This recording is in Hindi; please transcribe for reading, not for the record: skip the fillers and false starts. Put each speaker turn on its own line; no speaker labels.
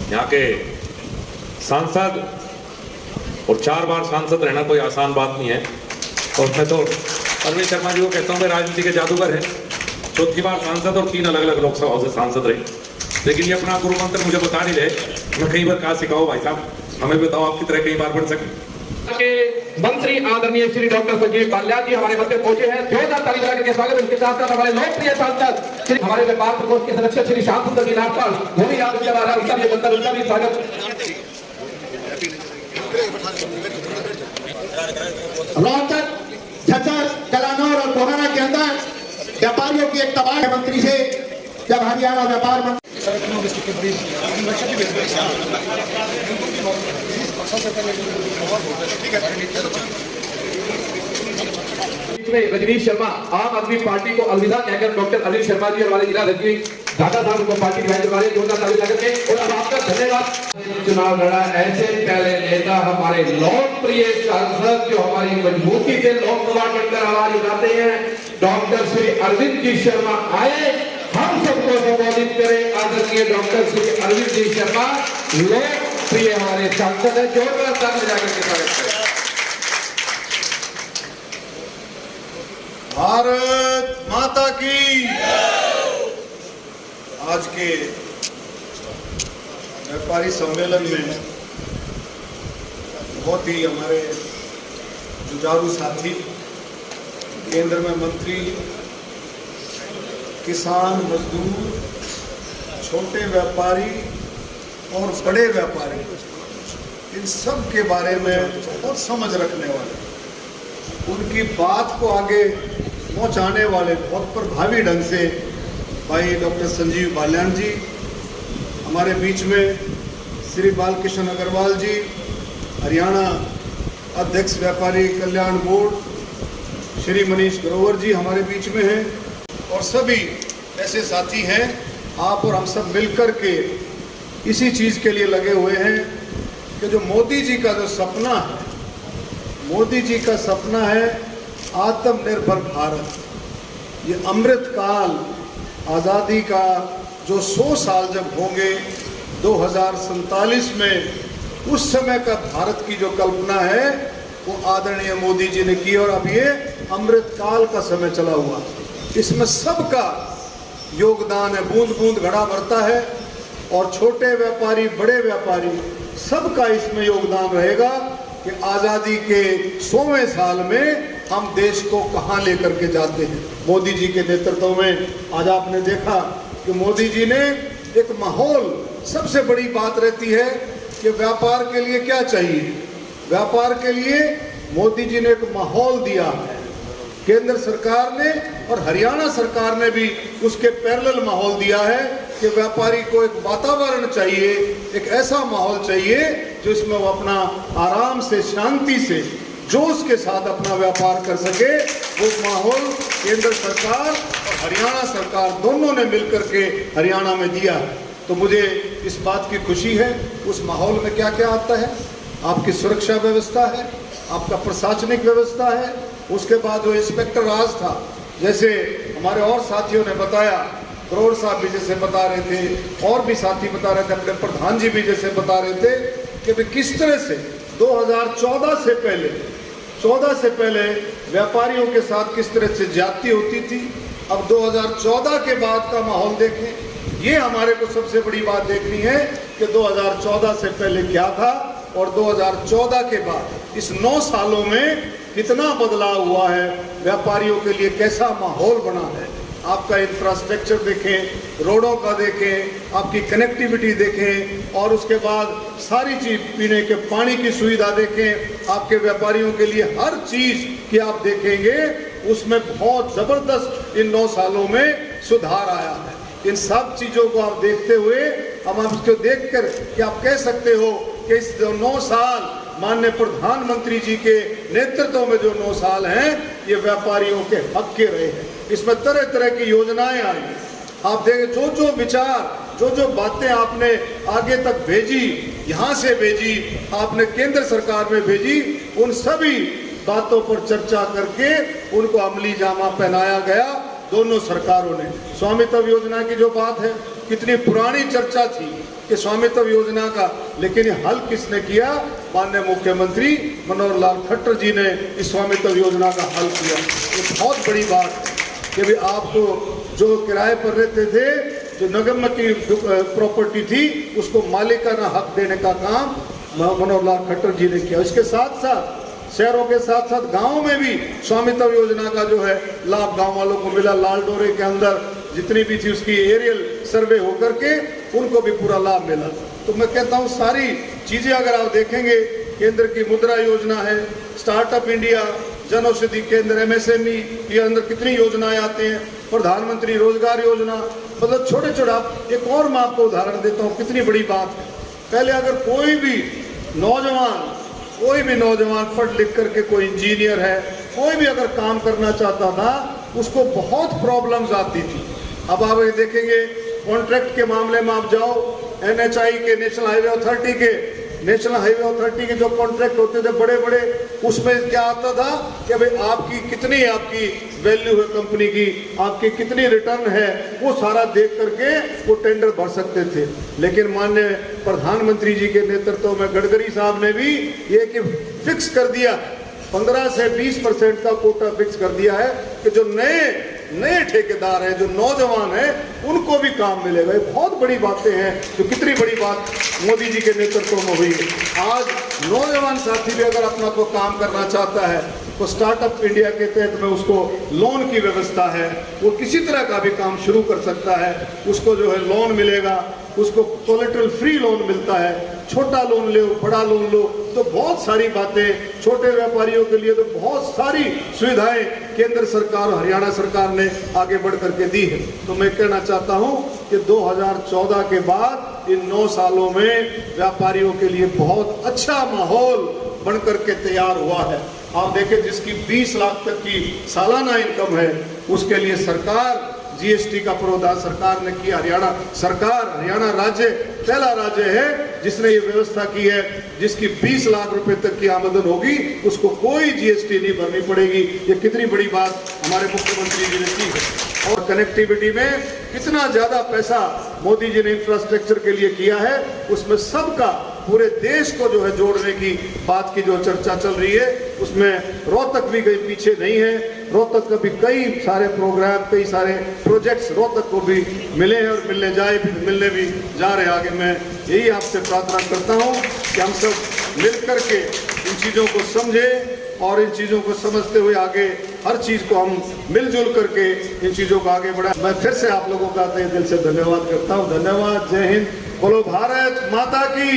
यहाँ के सांसद और 4 बार सांसद रहना कोई आसान बात नहीं है। और मैं तो अरविंद शर्मा जी को कहता हूँ, मैं राजनीति के जादूगर हैं। 4थी बार सांसद और 3 अलग अलग लोकसभा से सांसद रहे, लेकिन ये अपना गुरु मंत्र मुझे बता नहीं रहे। मैं कई बार कहा सिखाओ भाई साहब, हमें बताओ आपकी तरह कई बार बढ़ सके।
के मंत्री आदरणीय श्री डॉक्टर संजीव बाल्यान जी हमारे मध्य पहुंचे हैं। जोरदार ताली बजा के स्वागत। उनके साथ साथ हमारे लोकप्रिय सांसद श्री हमारे व्यापार प्रकोष्ठ के सदस्य श्री श्याम सुंदर जी नागपाल भूमि याद उनका भी स्वागत।
रोहतक, झज्जर, कलानौर और कोहाना के अंदर व्यापारियों की एक तबाह मंत्री से जब हरियाणा व्यापार मंत्री
रजनीश शर्मा आम आदमी पार्टी को अलविदा कहकर डॉक्टर अनिल शर्मा जी हमारे जिला अध्यक्ष ढाका साहब को पार्टी डिवाइड करवा रहे जोरदार ताली बजा के। और अब आपका धन्यवाद। चुनाव लड़ा ऐसे पहले नेता हमारे लोकप्रिय सांसद जो हमारी मजबूती से लोकसभा के अंदर आवाज उठाते हैं, डॉक्टर श्री अरविंद जी शर्मा आए, हम सबको संबोधित करें। आदरणीय डॉक्टर श्री अरविंद जी शर्मा लोकप्रिय हमारे सांसद है। जोरदार ताली बजा के स्वागत करें।
भारत माता की। आज के व्यापारी सम्मेलन में बहुत ही हमारे जुझारू साथी, केंद्र में मंत्री, किसान, मजदूर, छोटे व्यापारी और बड़े व्यापारी, इन सब के बारे में बहुत समझ रखने वाले, उनकी बात को आगे पहुंचाने वाले बहुत प्रभावी ढंग से भाई डॉक्टर संजीव बाल्यान जी, हमारे बीच में श्री बालकृष्ण अग्रवाल जी, हरियाणा अध्यक्ष व्यापारी कल्याण बोर्ड श्री मनीष ग्रोवर जी हमारे बीच में हैं, और सभी ऐसे साथी हैं। आप और हम सब मिलकर के इसी चीज़ के लिए लगे हुए हैं कि जो मोदी जी का जो सपना है, मोदी जी का सपना है आत्मनिर्भर भारत। ये अमृत काल, आज़ादी का जो 100 साल जब होंगे 2047 में, उस समय का भारत की जो कल्पना है वो आदरणीय मोदी जी ने की। और अब ये अमृत काल का समय चला हुआ, इसमें सबका योगदान है। बूंद बूंद घड़ा भरता है, और छोटे व्यापारी, बड़े व्यापारी, सबका इसमें योगदान रहेगा कि आज़ादी के 100वें साल में हम देश को कहाँ लेकर के जाते हैं। मोदी जी के नेतृत्व में आज आपने देखा कि मोदी जी ने एक माहौल, सबसे बड़ी बात रहती है कि व्यापार के लिए क्या चाहिए, व्यापार के लिए मोदी जी ने एक माहौल दिया है। केंद्र सरकार ने और हरियाणा सरकार ने भी उसके पैरेलल माहौल दिया है कि व्यापारी को एक वातावरण चाहिए, एक ऐसा माहौल चाहिए जो इसमें वो अपना आराम से, शांति से, जोश के साथ अपना व्यापार कर सके। वो माहौल केंद्र सरकार और हरियाणा सरकार दोनों ने मिलकर के हरियाणा में दिया है। तो मुझे इस बात की खुशी है। उस माहौल में क्या क्या आता है, आपकी सुरक्षा व्यवस्था है, आपका प्रशासनिक व्यवस्था है, उसके बाद वो इंस्पेक्टर राज था, जैसे हमारे और साथियों ने बताया, करोड़ साहब भी जैसे बता रहे थे, और भी साथी बता रहे थे, अपने प्रधान जी भी जैसे बता रहे थे कि भाई किस तरह से 2014 से पहले व्यापारियों के साथ किस तरह से ज्यादती होती थी। अब 2014 के बाद का माहौल देखें। ये हमारे को सबसे बड़ी बात देखनी है कि 2014 से पहले क्या था और 2014 के बाद इस 9 सालों में कितना बदलाव हुआ है, व्यापारियों के लिए कैसा माहौल बना है। आपका इंफ्रास्ट्रक्चर देखें, रोडों का देखें, आपकी कनेक्टिविटी देखें, और उसके बाद सारी चीज़, पीने के पानी की सुविधा देखें, आपके व्यापारियों के लिए हर चीज़ की आप देखेंगे, उसमें बहुत ज़बरदस्त इन 9 सालों में सुधार आया है। इन सब चीज़ों को आप देखते हुए, हम आपको देखकर कि आप कह सकते हो कि इस 9 साल माननीय प्रधानमंत्री जी के नेतृत्व में जो 9 साल हैं, ये व्यापारियों के हक के रहे हैं। इसमें तरह तरह की योजनाएं आई। आप देखें, जो जो विचार, जो जो बातें आपने आगे तक भेजी, यहाँ से भेजी, आपने केंद्र सरकार में भेजी, उन सभी बातों पर चर्चा करके उनको अमली जामा पहनाया गया दोनों सरकारों ने। स्वामित्व योजना की जो बात है, कितनी पुरानी चर्चा थी कि स्वामित्व योजना का, लेकिन ये हल किसने किया? माननीय मुख्यमंत्री मनोहर लाल खट्टर जी ने इस स्वामित्व योजना का हल किया। ये बहुत बड़ी बात है कि भाई आपको जो किराए पर रहते थे, जो नगम्य की प्रॉपर्टी थी, उसको मालिकाना हक देने का काम मनोहर लाल खट्टर जी ने किया। इसके साथ साथ शहरों के साथ साथ गांवों में भी स्वामित्व योजना का जो है लाभ गांव वालों को मिला। लाल डोरे के अंदर जितनी भी थी उसकी एरियल सर्वे होकर के उनको भी पूरा लाभ मिला। तो मैं कहता हूँ सारी चीजें अगर आप देखेंगे, केंद्र की मुद्रा योजना है, स्टार्टअप इंडिया, जन औषधि केंद्र, MSME, ये अंदर कितनी योजनाएं आती हैं, प्रधानमंत्री रोजगार योजना, मतलब छोटे छोटे। एक और मैं आपको उदाहरण देता हूँ, कितनी बड़ी बात है। पहले अगर कोई भी नौजवान पढ़ लिख करके कोई इंजीनियर है, कोई भी अगर काम करना चाहता था, उसको बहुत प्रॉब्लम्स आती थी। अब आप ये देखेंगे कॉन्ट्रैक्ट के मामले में आप जाओ, NHAI के, नेशनल हाईवे अथॉरिटी के जो कॉन्ट्रैक्ट होते थे बड़े बड़े, उसमें क्या आता था कि भाई आपकी कितनी वैल्यू है कंपनी की, आपकी कितनी रिटर्न है, वो सारा देख करके वो टेंडर भर सकते थे। लेकिन माननीय प्रधानमंत्री जी के नेतृत्व में गडकरी साहब ने भी ये कि फिक्स कर दिया, 15 से 20% का कोटा फिक्स कर दिया है कि जो नए ठेकेदार हैं, जो नौजवान हैं, उनको भी काम मिलेगा। ये बहुत बड़ी बातें हैं, जो कितनी बड़ी बात मोदी जी के नेतृत्व में हुई है। आज नौजवान साथी भी अगर अपना कोई काम करना चाहता है तो स्टार्टअप इंडिया के तहत में उसको लोन की व्यवस्था है, वो किसी तरह का भी काम शुरू कर सकता है, उसको जो है लोन मिलेगा, उसको कोलेटरल फ्री लोन मिलता है, छोटा लोन लो, बड़ा लोन लो, तो बहुत सारी बातें छोटे व्यापारियों के लिए, तो बहुत सारी सुविधाएं केंद्र सरकार और हरियाणा सरकार ने आगे बढ़ करके दी है। तो मैं कहना चाहता हूं कि 2014 के बाद इन 9 सालों में व्यापारियों के लिए बहुत अच्छा माहौल बन करके तैयार हुआ है। आप देखें, जिसकी 20 लाख तक की सालाना इनकम है, उसके लिए सरकार GST का प्रावधान सरकार ने किया। हरियाणा राज्य पहला राज्य है जिसने ये व्यवस्था की है, जिसकी 20 लाख रुपए तक की आमदन होगी उसको कोई GST नहीं भरनी पड़ेगी। ये कितनी बड़ी बात हमारे मुख्यमंत्री जी ने की है। और कनेक्टिविटी में कितना ज्यादा पैसा मोदी जी ने इंफ्रास्ट्रक्चर के लिए किया है, उसमें सबका पूरे देश को जो है जोड़ने की बात की जो चर्चा चल रही है, उसमें रोहतक भी कहीं पीछे नहीं है। रोहतक का भी कई सारे प्रोग्राम, कई सारे प्रोजेक्ट्स रोहतक को भी मिले हैं और मिलने भी जा रहे हैं आगे। मैं यही आपसे प्रार्थना करता हूं कि हम सब मिल करके इन चीज़ों को समझें और इन चीज़ों को समझते हुए आगे हर चीज़ को हम मिलजुल करके इन चीज़ों को आगे बढ़ाएं। मैं फिर से आप लोगों का तहे दिल से धन्यवाद करता हूँ। धन्यवाद। जय हिंद। बोलो भारत माता की।